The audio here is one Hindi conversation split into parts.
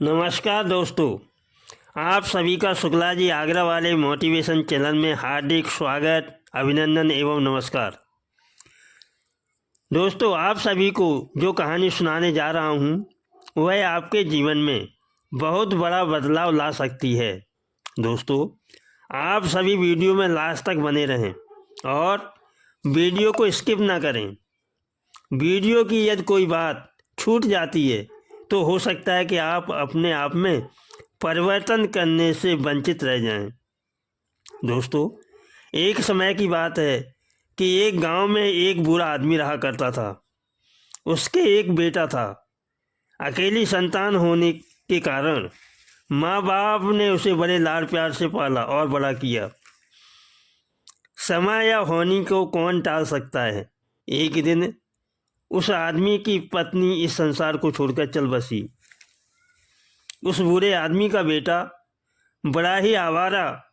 नमस्कार दोस्तों, आप सभी का शुक्ला जी आगरा वाले मोटिवेशन चैनल में हार्दिक स्वागत, अभिनंदन एवं नमस्कार। दोस्तों, आप सभी को जो कहानी सुनाने जा रहा हूँ वह आपके जीवन में बहुत बड़ा बदलाव ला सकती है। दोस्तों, आप सभी वीडियो में लास्ट तक बने रहें और वीडियो को स्किप ना करें। वीडियो की यदि कोई बात छूट जाती है तो हो सकता है कि आप अपने आप में परिवर्तन करने से वंचित रह जाएं। दोस्तों, एक समय की बात है कि एक गांव में एक बूढ़ा आदमी रहा करता था। उसके एक बेटा था। अकेली संतान होने के कारण माँ बाप ने उसे बड़े लाड प्यार से पाला और बड़ा किया। समय या होनी को कौन टाल सकता है। एक दिन उस आदमी की पत्नी इस संसार को छोड़कर चल बसी। उस बूढ़े आदमी का बेटा बड़ा ही आवारा,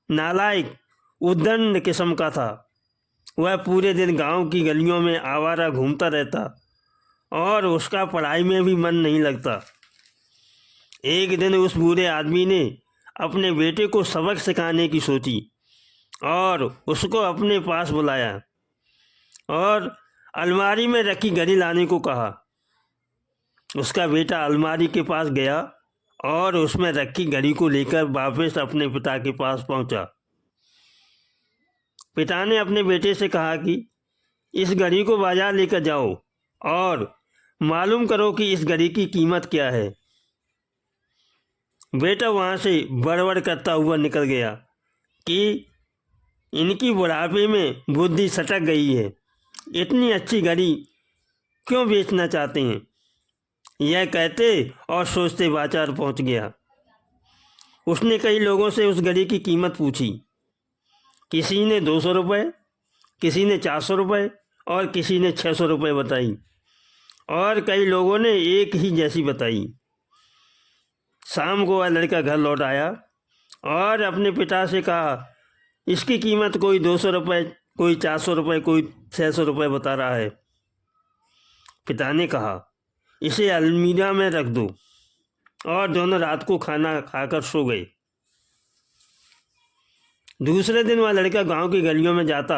नालायक, उद्दंड किस्म का था। वह पूरे दिन गांव की गलियों में आवारा घूमता रहता और उसका पढ़ाई में भी मन नहीं लगता। एक दिन उस बूढ़े आदमी ने अपने बेटे को सबक सिखाने की सोची और उसको अपने पास बुलाया और अलमारी में रखी घड़ी लाने को कहा। उसका बेटा अलमारी के पास गया और उसमें रखी घड़ी को लेकर वापस अपने पिता के पास पहुंचा। पिता ने अपने बेटे से कहा कि इस घड़ी को बाजार लेकर जाओ और मालूम करो कि इस घड़ी की कीमत क्या है। बेटा वहां से बड़बड़ करता हुआ निकल गया कि इनकी बुढ़ापे में बुद्धि सटक गई है, इतनी अच्छी घड़ी क्यों बेचना चाहते हैं। यह कहते और सोचते बाजार पहुंच गया। उसने कई लोगों से उस घड़ी की कीमत पूछी। किसी ने 200 रुपये, किसी ने 400 रुपये और किसी ने 600 रुपये बताई और कई लोगों ने एक ही जैसी बताई। शाम को वह लड़का घर लौट आया और अपने पिता से कहा, इसकी कीमत कोई 200 रुपये, कोई 400 रुपये, कोई 600 रुपये बता रहा है। पिता ने कहा, इसे अलमीरा में रख दो। और दोनों रात को खाना खाकर सो गए। दूसरे दिन वह लड़का गांव की गलियों में जाता।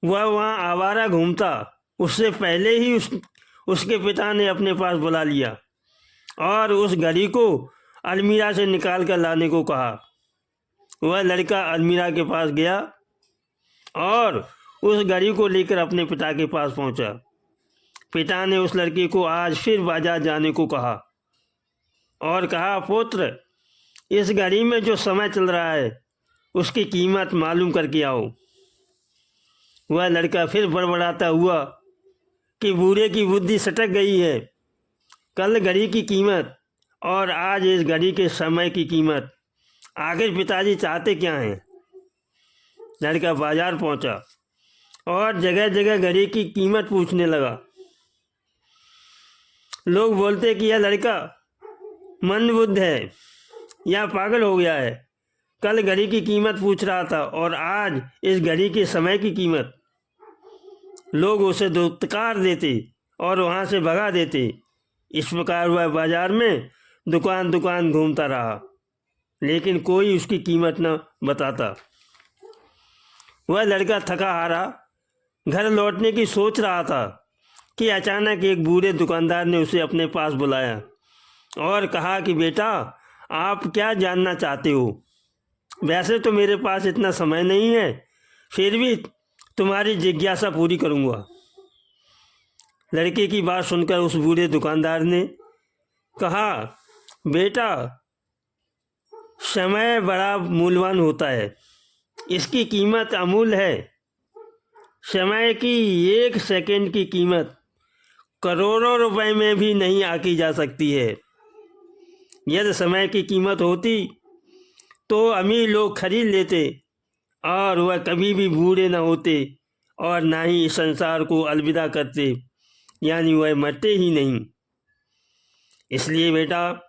वह वहां आवारा घूमता। उससे पहले ही उसके पिता ने अपने पास बुला लिया और उस घड़ी को अलमीरा से निकाल कर लाने को कहा। वह लड़का अलमीरा के पास गया और उस घड़ी को लेकर अपने पिता के पास पहुंचा। पिता ने उस लड़के को आज फिर बाजार जाने को कहा और कहा, पुत्र, इस घड़ी में जो समय चल रहा है उसकी कीमत मालूम करके आओ। वह लड़का फिर बड़बड़ाता हुआ कि बूढ़े की बुद्धि सटक गई है। कल घड़ी की कीमत और आज इस घड़ी के समय की कीमत, आखिर पिताजी चाहते क्या हैं। लड़का बाजार पहुंचा और जगह जगह घड़ी की कीमत पूछने लगा। लोग बोलते कि यह लड़का मंदबुद्ध है या पागल हो गया है। कल घड़ी की कीमत पूछ रहा था और आज इस घड़ी के समय की कीमत। लोग उसे दुत्कार देते और वहां से भगा देते। इस प्रकार वह बाजार में दुकान दुकान घूमता रहा, लेकिन कोई उसकी कीमत न बताता। वह लड़का थका हारा घर लौटने की सोच रहा था कि अचानक एक बूढ़े दुकानदार ने उसे अपने पास बुलाया और कहा कि बेटा, आप क्या जानना चाहते हो। वैसे तो मेरे पास इतना समय नहीं है, फिर भी तुम्हारी जिज्ञासा पूरी करूँगा। लड़के की बात सुनकर उस बूढ़े दुकानदार ने कहा, बेटा, समय बड़ा मूल्यवान होता है, इसकी कीमत अमूल्य है। समय की 1 सेकंड की कीमत करोड़ों रुपए में भी नहीं आकी जा सकती है। यदि समय की कीमत होती तो अमीर लोग खरीद लेते और वह कभी भी बूढ़े न होते और ना ही इस संसार को अलविदा करते, यानी वह मरते ही नहीं। इसलिए बेटा,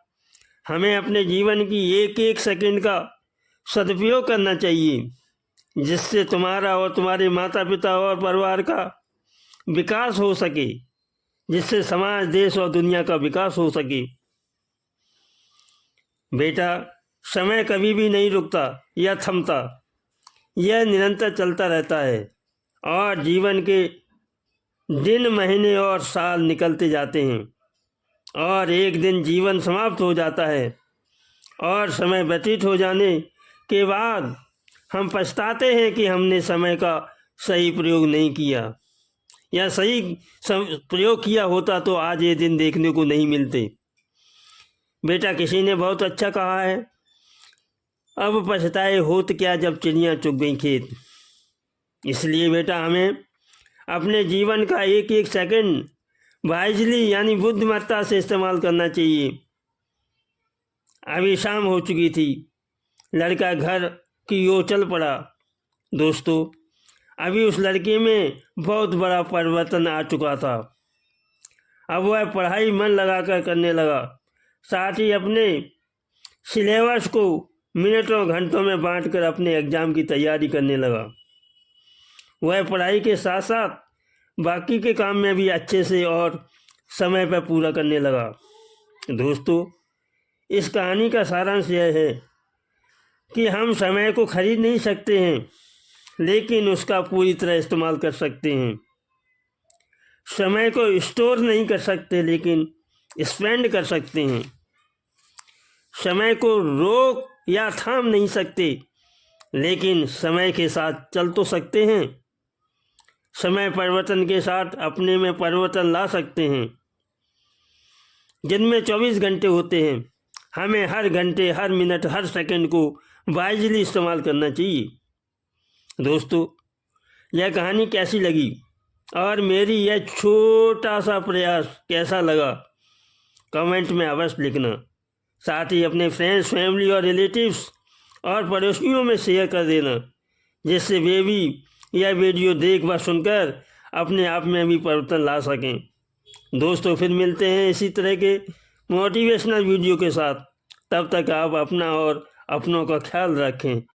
हमें अपने जीवन की एक एक सेकंड का सदुपयोग करना चाहिए, जिससे तुम्हारा और तुम्हारे माता पिता और परिवार का विकास हो सके, जिससे समाज, देश और दुनिया का विकास हो सके। बेटा, समय कभी भी नहीं रुकता या थमता, यह निरंतर चलता रहता है और जीवन के दिन, महीने और साल निकलते जाते हैं और एक दिन जीवन समाप्त हो जाता है और समय व्यतीत हो जाने के बाद हम पछताते हैं कि हमने समय का सही प्रयोग नहीं किया, या सही प्रयोग किया होता तो आज ये दिन देखने को नहीं मिलते। बेटा, किसी ने बहुत अच्छा कहा है, अब पछताए होत क्या जब चिड़ियाँ चुग गई खेत। इसलिए बेटा, हमें अपने जीवन का एक एक सेकंड वाइजली यानी बुद्धिमत्ता से इस्तेमाल करना चाहिए। अभी शाम हो चुकी थी, लड़का घर की ओर चल पड़ा। दोस्तों, अभी उस लड़के में बहुत बड़ा परिवर्तन आ चुका था। अब वह पढ़ाई मन लगाकर करने लगा, साथ ही अपने सिलेबस को मिनटों घंटों में बांटकर अपने एग्ज़ाम की तैयारी करने लगा। वह पढ़ाई के साथ साथ बाकी के काम में भी अच्छे से और समय पर पूरा करने लगा। दोस्तों, इस कहानी का सारांश यह है कि हम समय को खरीद नहीं सकते हैं, लेकिन उसका पूरी तरह इस्तेमाल कर सकते हैं। समय को स्टोर नहीं कर सकते, लेकिन स्पेंड कर सकते हैं। समय को रोक या थाम नहीं सकते, लेकिन समय के साथ चल तो सकते हैं। समय परिवर्तन के साथ अपने में परिवर्तन ला सकते हैं। जिनमें 24 घंटे होते हैं, हमें हर घंटे, हर मिनट, हर सेकंड को वाइजली इस्तेमाल करना चाहिए। दोस्तों, यह कहानी कैसी लगी और मेरी यह छोटा सा प्रयास कैसा लगा, कमेंट में अवश्य लिखना। साथ ही अपने फ्रेंड्स, फैमिली और रिलेटिव्स और पड़ोसियों में शेयर कर देना, जिससे वे भी यह वीडियो देख व सुनकर अपने आप में भी परिवर्तन ला सकें। दोस्तों, फिर मिलते हैं इसी तरह के मोटिवेशनल वीडियो के साथ। तब तक आप अपना और अपनों का ख्याल रखें।